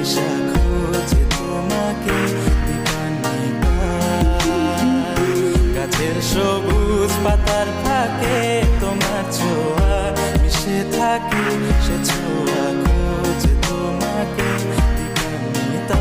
দিশা খোঁজে তোমাকে দীপান্বিতা। গাছের সবুজ পাতার ফাঁকে তোমার ছোঁয়া মিশে থাকে, সে ছোঁয়া খোঁজে তোমাকে দীপান্বিতা।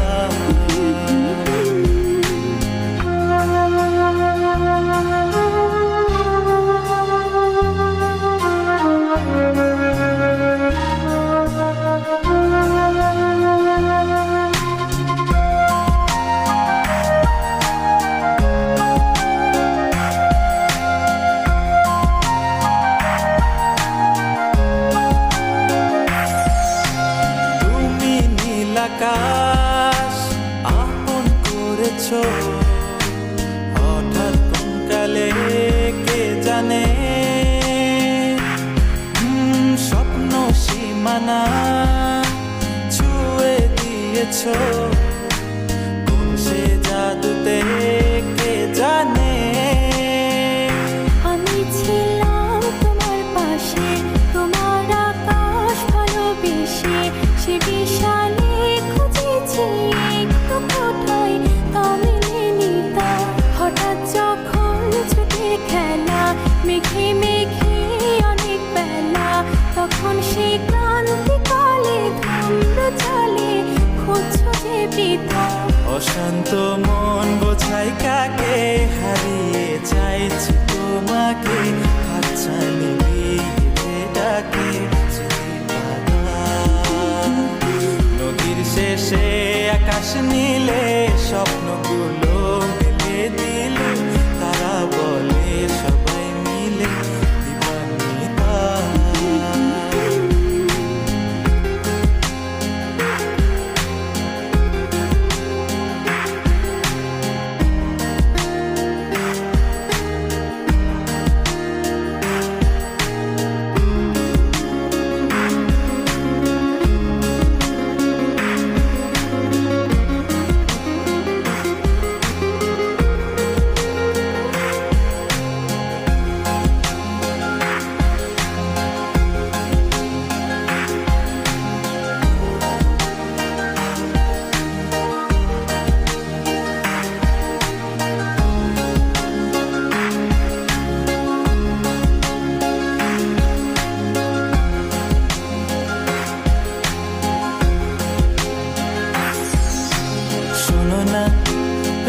আকাশ আপন করেছো হঠাৎ কোন কালে কে জানে, স্বপ্ন সীমানা ছুঁয়ে দিয়েছো কোন সে জাদুতে কে জানে। আমি ছিলাম তোমার পাশে, তোমার আকাশ ভালোবেসে, সে বিশাল হঠাৎ যখন ছুটে খেলা মেঘে মেঘে অনেক বেলা, তখন সে ক্রান্তিকালে ধূম্র জলে খুঁজছো যে বৃথা। অশান্ত মন বোঝাই কাকে হারিয়ে চাইছি তোমাকে, হাতছানি দিয়ে ডাকে নদীর শেষে আকাশ নীলে স্বপ্নগুলো মেলে দিল, তারা বলে সবাই মিলে দীপান্বিতা।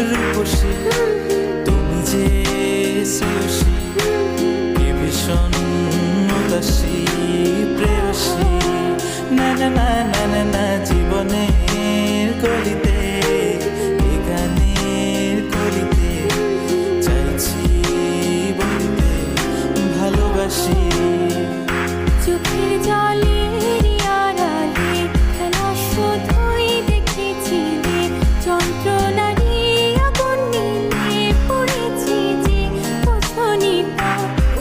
রূপসী তুমি যে শ্রেয়সী, কে ভীষণ উদাসী প্রেয়সী, না না না না না না জীবনের গলিতে এ গানের কলিতে চাইছি বলিতে ভালোবাসি। চোখের জলের আড়ালে খেলা শুধুই দেখেছিলে, যন্ত্রণার আগুন নিয়ে পড়েছি যে বোঝনিতা।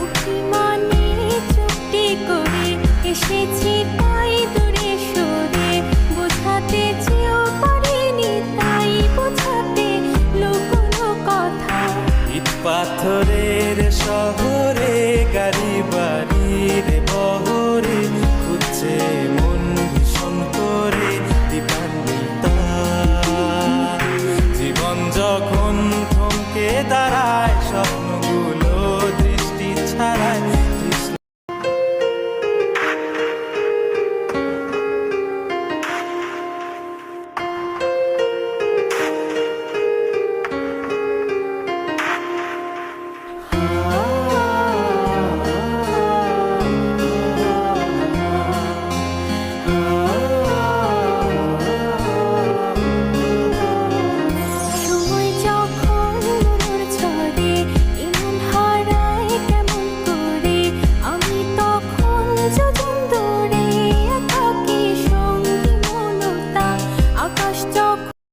অভিমানে চুক্তি করে এসেছি তাই দূরে সরে, বোঝাতে চেয়েও পারিনি তাই বোঝাতে লুকোনো কথা। ইট পাথরের শহরে গাড়ি বাড়ির বহরে খুঁজছে মন ভীষণ করে দীপান্বিতা। জীবন যখন থমকে দাঁড়ায় স্বপ্নগুলো দৃষ্টি ছাড়া